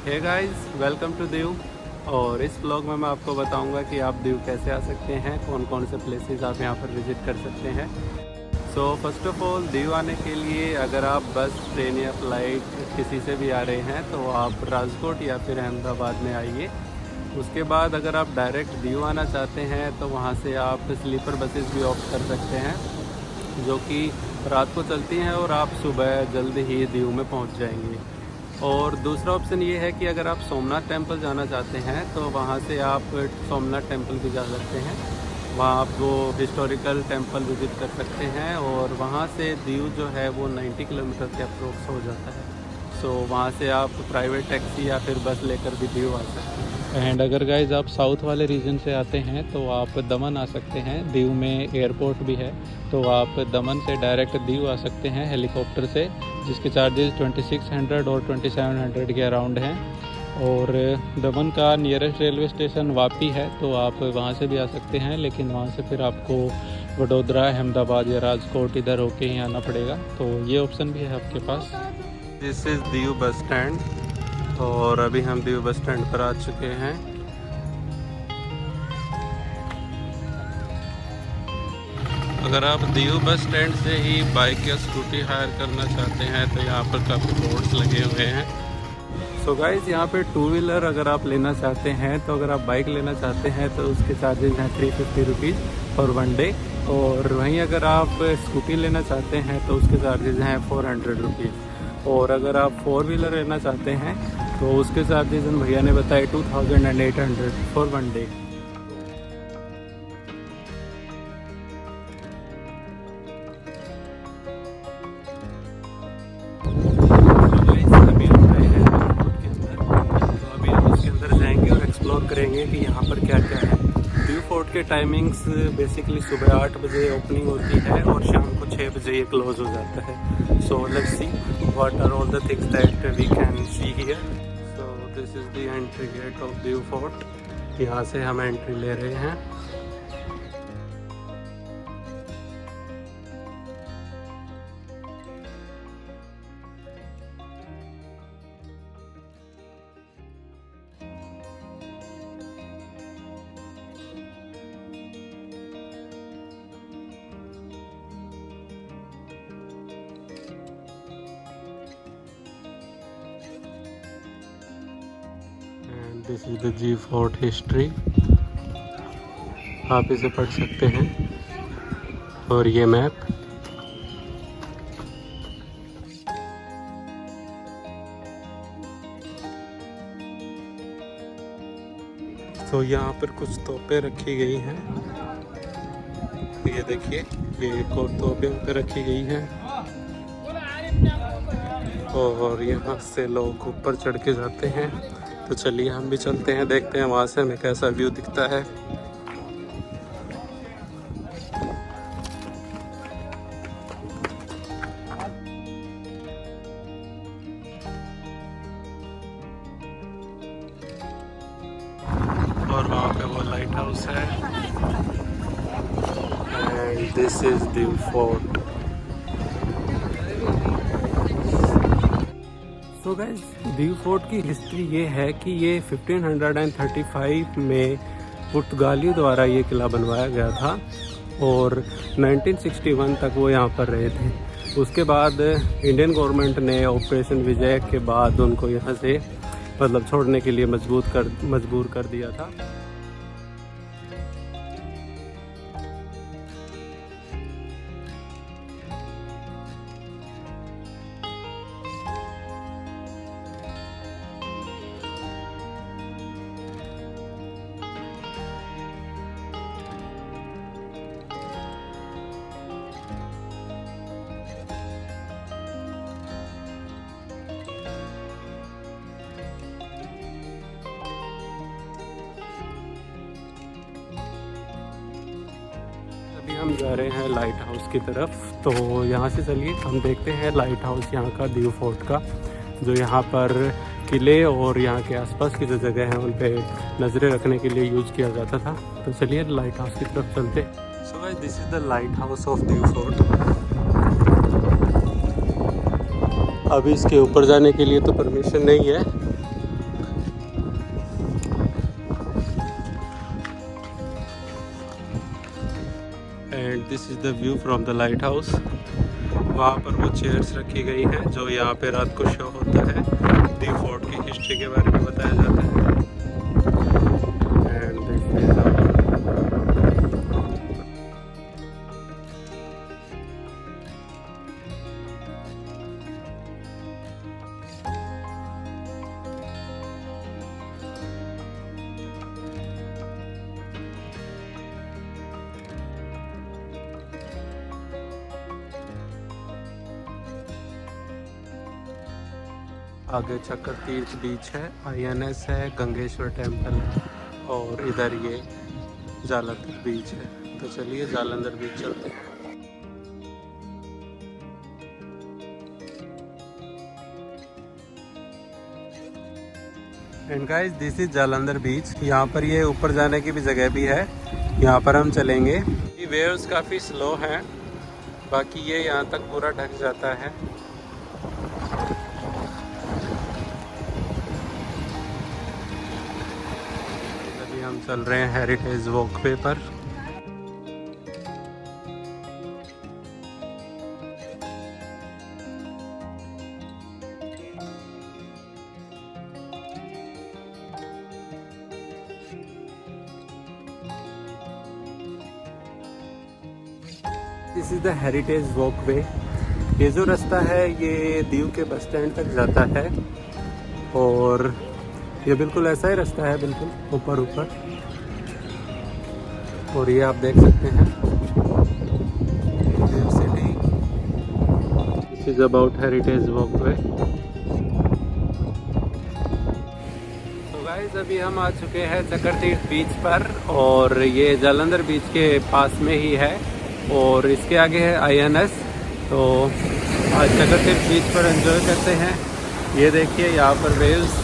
Hey guys, welcome to Diu. और इस blog में मैं आपको बताऊंगा कि आप दीव कैसे आ सकते हैं, कौन कौन से प्लेसेस आप यहां पर विज़िट कर सकते हैं। So first of all, Diu आने के लिए अगर आप बस, ट्रेन या फ्लाइट किसी से भी आ रहे हैं तो आप राजकोट या फिर अहमदाबाद में आइए। उसके बाद अगर आप डायरेक्ट दीव आना चाहते हैं तो वहाँ से आप स्लीपर बसेस भी ऑप्ट कर सकते हैं, जो कि रात को चलती हैं और आप सुबह जल्द ही दीव में पहुँच जाएंगे। और दूसरा ऑप्शन ये है कि अगर आप सोमनाथ टेम्पल जाना चाहते हैं तो वहाँ से आप सोमनाथ टेम्पल भी जा सकते हैं। वहाँ आप वो हिस्टोरिकल टेम्पल विज़िट कर सकते हैं और वहाँ से दीव जो है वो 90 किलोमीटर के अप्रोक्स हो जाता है। सो वहाँ से आप प्राइवेट टैक्सी या फिर बस लेकर भी दीव आ सकते हैं। एंड अगर गाइज आप साउथ वाले रीजन से आते हैं तो आप दमन आ सकते हैं। दीव में एयरपोर्ट भी है, तो आप दमन से डायरेक्ट दीव आ सकते हैं हेलीकॉप्टर से, जिसके चार्जेस 2600 और 2700 के अराउंड हैं। और दमन का नियरेस्ट रेलवे स्टेशन वापी है, तो आप वहाँ से भी आ सकते हैं, लेकिन वहाँ से फिर आपको वडोदरा, अहमदाबाद या राजकोट इधर होके ही आना पड़ेगा। तो ये ऑप्शन भी है आपके पास। This is Diu bus stand, और अभी हम दीव बस स्टैंड पर आ चुके हैं। अगर आप दीव बस स्टैंड से ही बाइक या स्कूटी हायर करना चाहते हैं तो यहाँ पर काफ़ी बोर्ड्स लगे हुए हैं। सो गाइज, यहाँ पे टू व्हीलर अगर आप लेना चाहते हैं, तो अगर आप बाइक लेना चाहते हैं तो उसके चार्जेस हैं 350 रुपीज़ फॉर वन डे। और वहीं अगर आप स्कूटी लेना चाहते हैं तो उसके चार्जेस हैं 400 रुपीज़। और अगर आप फोर व्हीलर लेना चाहते हैं तो उसके चार्जेस उन भैया ने बताए 2800 फॉर वन डे। करेंगे कि यहाँ पर क्या क्या है। दीव फोर्ट के टाइमिंग्स बेसिकली सुबह 8 बजे ओपनिंग होती है और शाम को 6 बजे ये क्लोज हो जाता है। So let's see what are all the things that we can see here. So this is the entry gate of Diu fort. यहाँ से हम एंट्री ले रहे हैं। This is the G fort history, आप इसे पढ़ सकते हैं। और ये मैप। तो यहाँ पर कुछ तोपें रखी गई हैं, ये देखिए, ये एक और तोपें पे रखी गई हैं। और यहाँ से लोग ऊपर चढ़ के जाते हैं। तो चलिए हम भी चलते हैं, देखते हैं वहाँ से हमें कैसा व्यू दिखता है। और वहाँ पे वो लाइट हाउस है। And this is Diu fort. So guys, Diu fort की हिस्ट्री ये है कि ये 1535 में पुर्तगालियों द्वारा ये किला बनवाया गया था और 1961 तक वो यहाँ पर रहे थे। उसके बाद इंडियन गवर्नमेंट ने ऑपरेशन विजय के बाद उनको यहाँ से छोड़ने के लिए मजबूर कर दिया था। हम जा रहे हैं लाइट हाउस की तरफ। तो यहाँ से चलिए हम देखते हैं लाइट हाउस यहाँ का, दीव फोर्ट का, जो यहाँ पर किले और यहाँ के आसपास की जो जगह है उन पे नज़रें रखने के लिए यूज़ किया जाता था। तो चलिए लाइट हाउस की तरफ चलते। So guys, this is the light house of Diu fort. अभी इसके ऊपर जाने के लिए तो परमिशन नहीं है, this is the view from the light house. वहाँ पर वो चेयर्स रखी गई हैं जो यहाँ पे रात को शो होता है, दी फोर्ट की हिस्ट्री के बारे में बताया जाता है। एंड दिस इज आगे चक्कर तीर्थ बीच है, INS है, गंगेश्वर टेम्पल है और इधर ये जालंधर बीच है। तो चलिए जालंधर बीच चलते हैं। And guys this is Jalandhar beach. यहाँ पर ये ऊपर जाने की भी जगह भी है, यहाँ पर हम चलेंगे। ये वेव्स काफ़ी स्लो हैं, बाकी ये यहाँ तक पूरा ढक जाता है। अभी हम चल रहे हैं हेरिटेज वॉकवे पर। This is the heritage walkway. ये जो रास्ता है ये दीव के बस स्टैंड तक जाता है और ये बिल्कुल ऐसा ही रास्ता है, बिल्कुल ऊपर ऊपर। और ये आप देख सकते हैं Diu city. This is about heritage walkway. तो गाइस अभी हम आ चुके हैं चक्रतीर्थ बीच पर और ये जालंधर बीच के पास में ही है और इसके आगे है INS। तो आज चक्रतीर्थ बीच पर एंजॉय करते हैं। ये देखिए यहाँ पर वेव्स।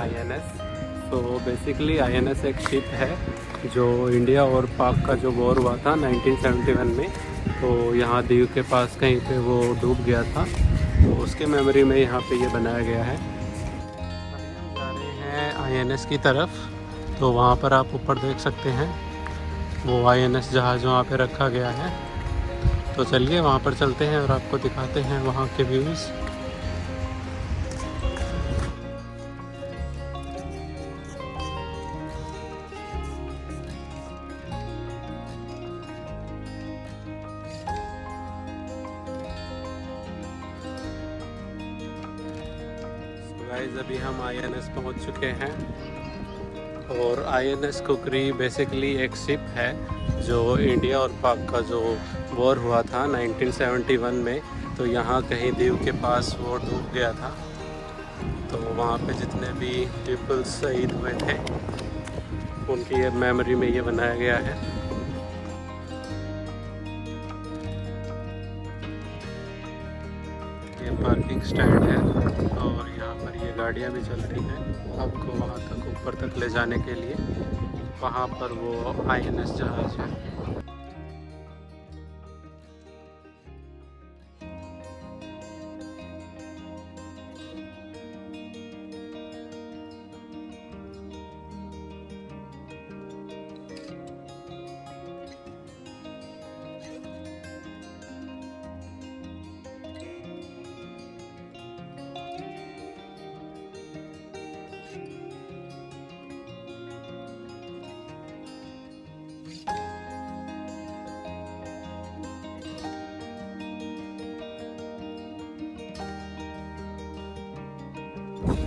INS। तो बेसिकली INS एक शिप है जो इंडिया और पाक का जो वॉर हुआ था 1971 में, तो यहाँ दीव के पास कहीं पे वो डूब गया था, तो उसके मेमोरी में यहाँ पे ये बनाया गया है। अभी हम जा रहे हैं INS की तरफ, तो वहाँ पर आप ऊपर देख सकते हैं वो INS जहाज़ वहाँ पे रखा गया है। तो चलिए वहाँ पर चलते हैं और आपको दिखाते हैं वहाँ के व्यूज़। गाइस अभी हम INS पहुंच चुके हैं और INS कुकरी बेसिकली एक शिप है जो इंडिया और पाक का जो वॉर हुआ था 1971 में, तो यहाँ कहीं दीव के पास वो डूब गया था। तो वहाँ पे जितने भी पीपल्स शहीद हुए थे उनकी ये मेमोरी में ये बनाया गया है। ये पार्किंग स्टैंड है और यहाँ पर ये गाड़ियाँ भी चलती हैं आपको वहाँ तक ऊपर तक ले जाने के लिए। वहाँ पर वो INS जहाज़ है।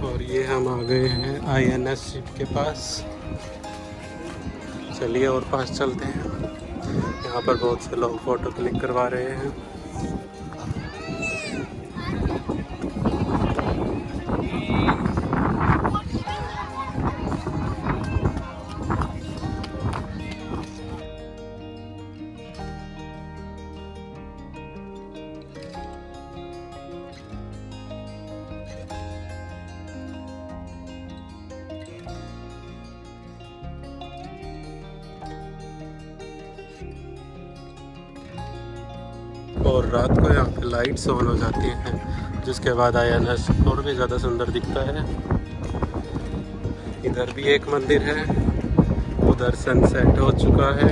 और ये हम आ गए हैं INS शिप के पास। चलिए और पास चलते हैं। यहाँ पर बहुत से लोग फ़ोटो क्लिक करवा रहे हैं। और रात को यहाँ पे लाइट्स ऑन हो जाती हैं, जिसके बाद आईएनएस और भी ज़्यादा सुंदर दिखता है। इधर भी एक मंदिर है, उधर सनसेट हो चुका है।